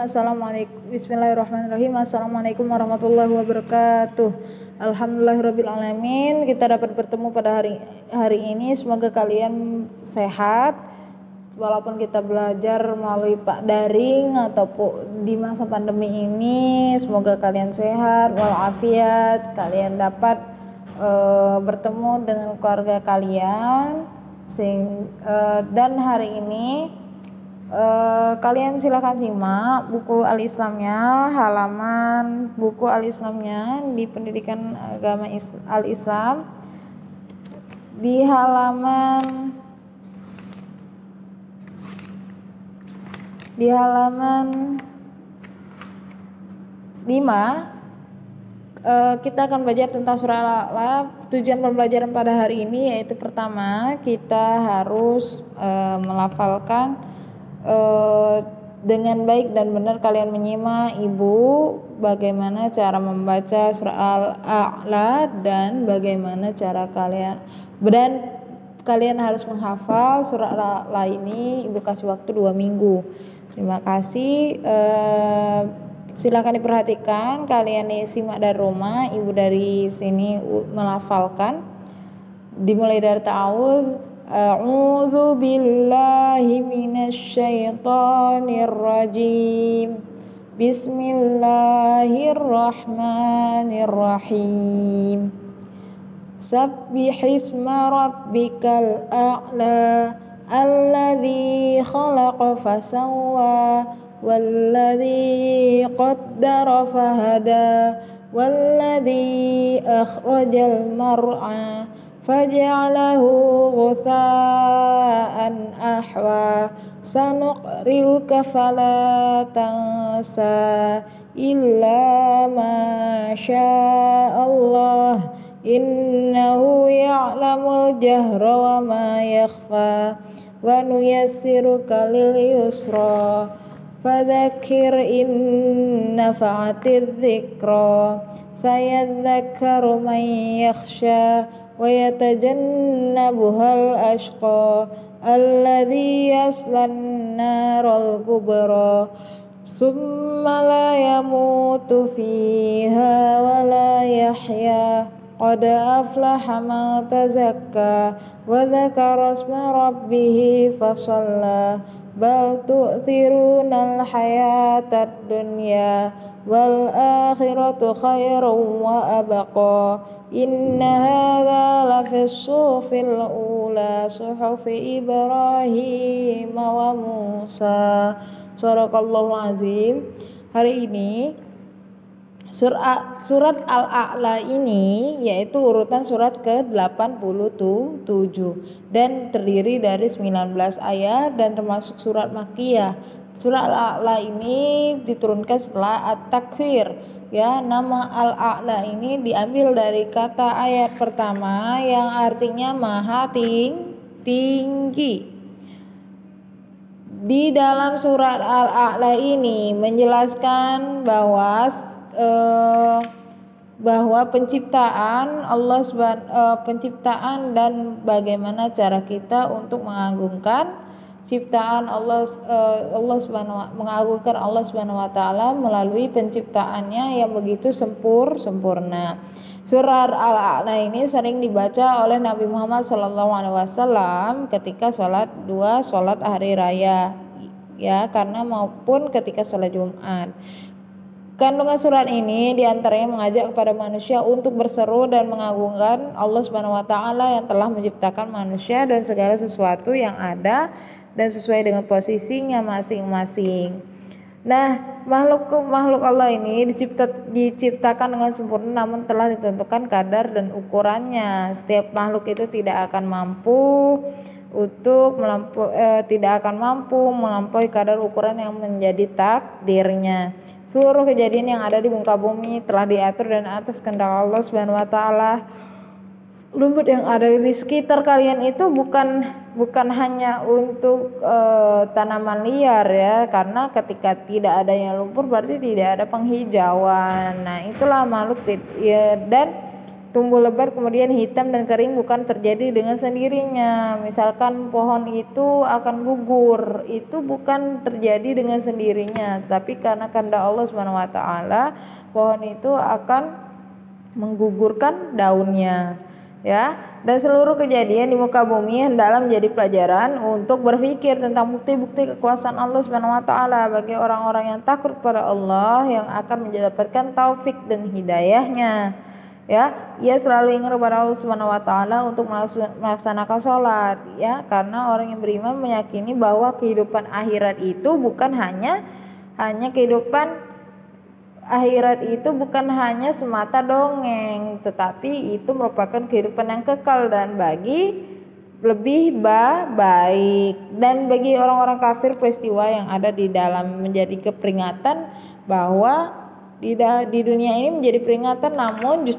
Assalamualaikum. Bismillahirrahmanirrahim. Assalamualaikum warahmatullahi wabarakatuh. Alhamdulillahirabbil alamin. Kita dapat bertemu pada hari ini. Semoga kalian sehat. Walaupun kita belajar melalui daring ataupun di masa pandemi ini, semoga kalian sehat walafiat. Kalian dapat bertemu dengan keluarga kalian. Dan hari ini kalian silakan simak buku al-Islamnya, halaman buku al-Islamnya di pendidikan agama al-Islam di halaman 5. Kita akan belajar tentang surah Al-A'la. Tujuan pembelajaran pada hari ini yaitu pertama, kita harus melafalkan dengan baik dan benar. Kalian menyimak ibu bagaimana cara membaca surah Al-A'la dan bagaimana cara kalian harus menghafal surah Al-A'la ini. Ibu kasih waktu 2 minggu. Terima kasih. Silakan diperhatikan, kalian simak dari rumah, ibu dari sini melafalkan. Dimulai dari ta'awuz. A'udzu billahi minasyaitonir rajim. Bismillahirrahmanirrahim. Sabbihisma rabbikal a'la alladzi khalaqa fasawwa walladzi qaddara fahada walladzi akhrajal mar'a faj'alahu ghutha'an ahwa sanuqri'uka fala tansa illa ma sya'allah innahu ya'lamul jahra wa ma yakhfa wa nuyassiruka lil yusra fadzakir in nafa'atidz dzikra sayadzakkaru man yakhsha wa yatajannabuhal ashqa alladzi yaslan naral kubra summa la yamutu fiha wa la yahya qad aflaha man tazakka wa dzakara isma rabbih fasalla bal tu'thirunal hayatad dunya wal akhiratu khairun wa abqa inna hadza lafis suhufil ula suhufi Ibrahim wa Musa. Shadaqallahu azim. Hari ini surat Al-A'la ini yaitu urutan surat ke-87 dan terdiri dari 19 ayat dan termasuk surat Makkiyah. Surat Al-A'la ini diturunkan setelah At-Takwir. Ya, nama Al-A'la ini diambil dari kata ayat pertama yang artinya maha tinggi. Di dalam surat Al-A'la ini menjelaskan bahwa penciptaan Allah penciptaan dan bagaimana cara kita untuk mengagungkan ciptaan Allah mengagungkan Allah Subhanahu wa taala melalui penciptaannya yang begitu sempurna. Surah Al-A'la ini sering dibaca oleh Nabi Muhammad SAW ketika sholat hari raya, ya, karena maupun ketika sholat Jumat. Kandungan surat ini diantaranya mengajak kepada manusia untuk berseru dan mengagungkan Allah Subhanahu wa taala yang telah menciptakan manusia dan segala sesuatu yang ada dan sesuai dengan posisinya masing-masing. Nah, makhluk Allah ini diciptakan dengan sempurna namun telah ditentukan kadar dan ukurannya. Setiap makhluk itu tidak akan mampu melampaui kadar ukuran yang menjadi takdirnya. Seluruh kejadian yang ada di muka bumi telah diatur dan atas kehendak Allah Subhanahu wa taala. Rumput yang ada di sekitar kalian itu bukan hanya untuk tanaman liar, ya, karena ketika tidak adanya lumpur berarti tidak ada penghijauan. Nah, itulah makhluk, ya, dan tumbuh lebat kemudian hitam dan kering bukan terjadi dengan sendirinya. Misalkan pohon itu akan gugur, itu bukan terjadi dengan sendirinya, tapi karena kehendak Allah Subhanahu wa taala pohon itu akan menggugurkan daunnya, ya. Dan seluruh kejadian di muka bumi hendaklah menjadi pelajaran untuk berpikir tentang bukti-bukti kekuasaan Allah Subhanahu wa taala bagi orang-orang yang takut kepada Allah yang akan mendapatkan taufik dan hidayahnya. Ya, ia selalu ingat kepada Allah Subhanahu wa taala untuk melaksanakan sholat, ya, karena orang yang beriman meyakini bahwa kehidupan akhirat itu bukan hanya kehidupan akhirat itu bukan hanya semata dongeng, tetapi itu merupakan kehidupan yang kekal dan bagi lebih baik. Dan bagi orang-orang kafir peristiwa yang ada di dalam menjadi keperingatan bahwa di dunia ini menjadi peringatan, namun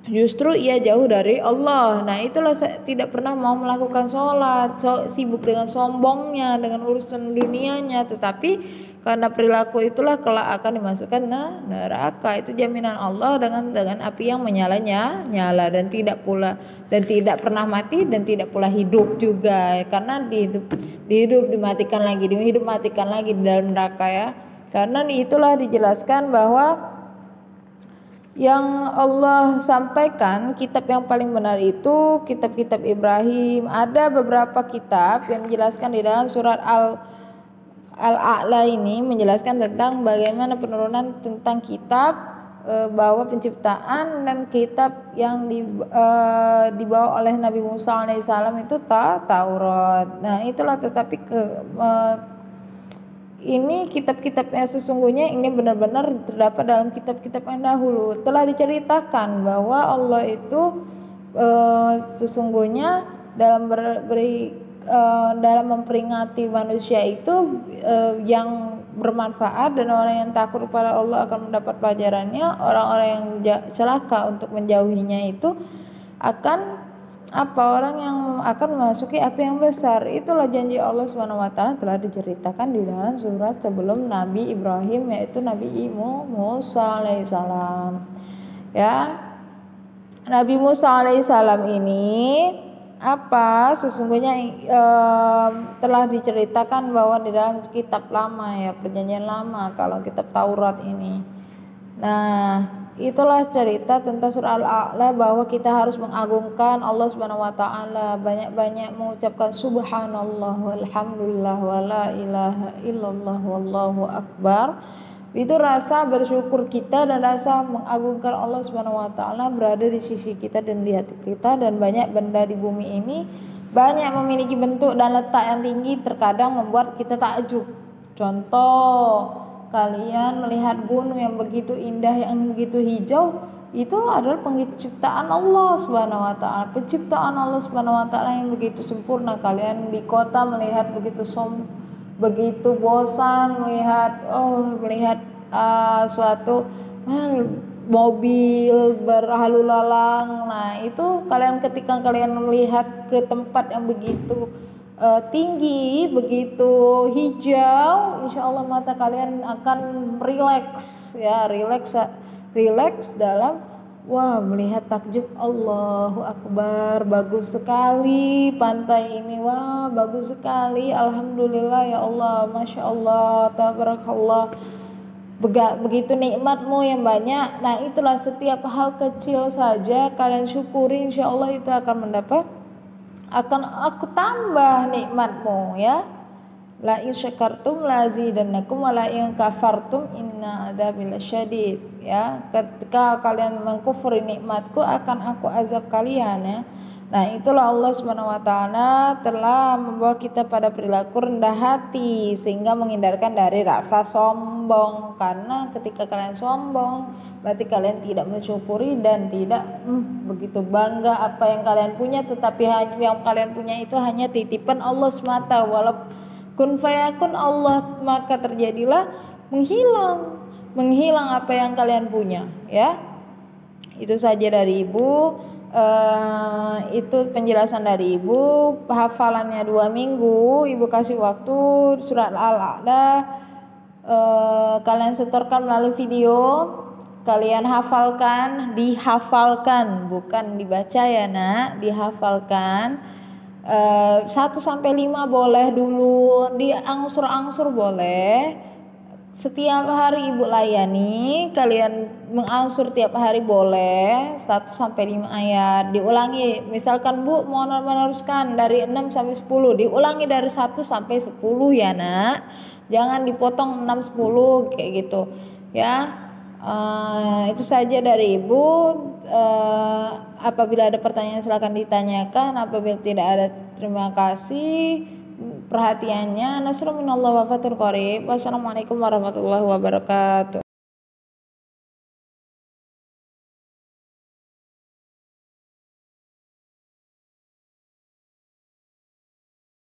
justru ia jauh dari Allah. Nah, itulah tidak pernah mau melakukan sholat, sibuk dengan sombongnya, dengan urusan dunianya, tetapi karena perilaku itulah kelak akan dimasukkan neraka. Itu jaminan Allah dengan api yang nyala dan tidak pernah mati dan tidak pula hidup juga, karena dihidup dimatikan lagi, dihidup matikan lagi di dalam neraka, ya. Karena itulah dijelaskan bahwa yang Allah sampaikan, kitab yang paling benar itu kitab-kitab Ibrahim. Ada beberapa kitab yang menjelaskan di dalam surat Al-A'la ini menjelaskan tentang bagaimana penurunan tentang kitab, bahwa penciptaan dan kitab yang dibawa oleh Nabi Musa alaihissalam itu Taurat. Nah, itulah, tetapi ini kitab-kitab yang sesungguhnya ini benar-benar terdapat dalam kitab-kitab yang dahulu. Telah diceritakan bahwa Allah itu sesungguhnya dalam dalam memperingati manusia itu yang bermanfaat, dan orang yang takut kepada Allah akan mendapat pelajarannya. Orang-orang yang celaka untuk menjauhinya itu akan orang yang akan memasuki api yang besar. Itulah janji Allah Subhanahu wa taala telah diceritakan di dalam surat sebelum Nabi Ibrahim, yaitu Nabi Musa alaihissalam. Ya. Nabi Musa alaihissalam ini sesungguhnya telah diceritakan bahwa di dalam kitab lama, ya, perjanjian lama, kalau kitab Taurat ini. Nah, itulah cerita tentang surah Al-A'la, bahwa kita harus mengagungkan Allah Subhanahu wa taala, banyak-banyak mengucapkan subhanallah walhamdulillah wala ilaha illallah wallahu akbar. Itu rasa bersyukur kita dan rasa mengagungkan Allah Subhanahu wa taala berada di sisi kita dan di hati kita. Dan banyak benda di bumi ini banyak memiliki bentuk dan letak yang tinggi, terkadang membuat kita takjub. Contoh, kalian melihat gunung yang begitu indah, yang begitu hijau, itu adalah penciptaan Allah Subhanahu wa taala. Penciptaan Allah Subhanahu wa taala yang begitu sempurna. Kalian di kota melihat begitu bosan melihat suatu mobil berlalu lalang. Nah, itu ketika kalian melihat ke tempat yang begitu tinggi, begitu hijau, insya Allah mata kalian akan rileks dalam melihat takjub. Allahu Akbar, bagus sekali pantai ini, bagus sekali, alhamdulillah ya Allah, masya Allah, tabarakallah, begitu nikmatmu yang banyak. Nah, itulah setiap hal kecil saja kalian syukuri, insya Allah itu akan aku tambah nikmatmu, ya. La in syakartum lazidannakum wa la in kafartum inna adzabi lasyadid, ya. Ketika kalian mengkufuri nikmatku akan aku azab kalian, ya. Nah, itulah Allah Subhanahu wa taala telah membawa kita pada perilaku rendah hati sehingga menghindarkan dari rasa sombong. Karena ketika kalian sombong berarti kalian tidak mensyukuri dan tidak begitu bangga apa yang kalian punya, tetapi yang kalian punya itu hanya titipan Allah semata. Walaupun kun fayakun Allah, maka terjadilah menghilang apa yang kalian punya, ya. Itu saja dari Ibu. Itu penjelasan dari Ibu. Hafalannya 2 minggu. Ibu kasih waktu surat Al-A'la, kalian setorkan melalui video. kalian hafalkan, dihafalkan, bukan dibaca ya nak, dihafalkan. 1 sampai 5 boleh dulu, diangsur-angsur boleh. Setiap hari ibu layani, kalian mengangsur tiap hari boleh 1 sampai 5 ayat. Diulangi, misalkan Bu mau meneruskan dari 6 sampai 10, diulangi dari 1 sampai 10 ya nak. Jangan dipotong 6 10 kayak gitu ya. Itu saja dari ibu. Apabila ada pertanyaan silakan ditanyakan, apabila tidak ada terima kasih perhatiannya. Nasrul minallah wa fathul qarib. Wassalamualaikum warahmatullahi wabarakatuh.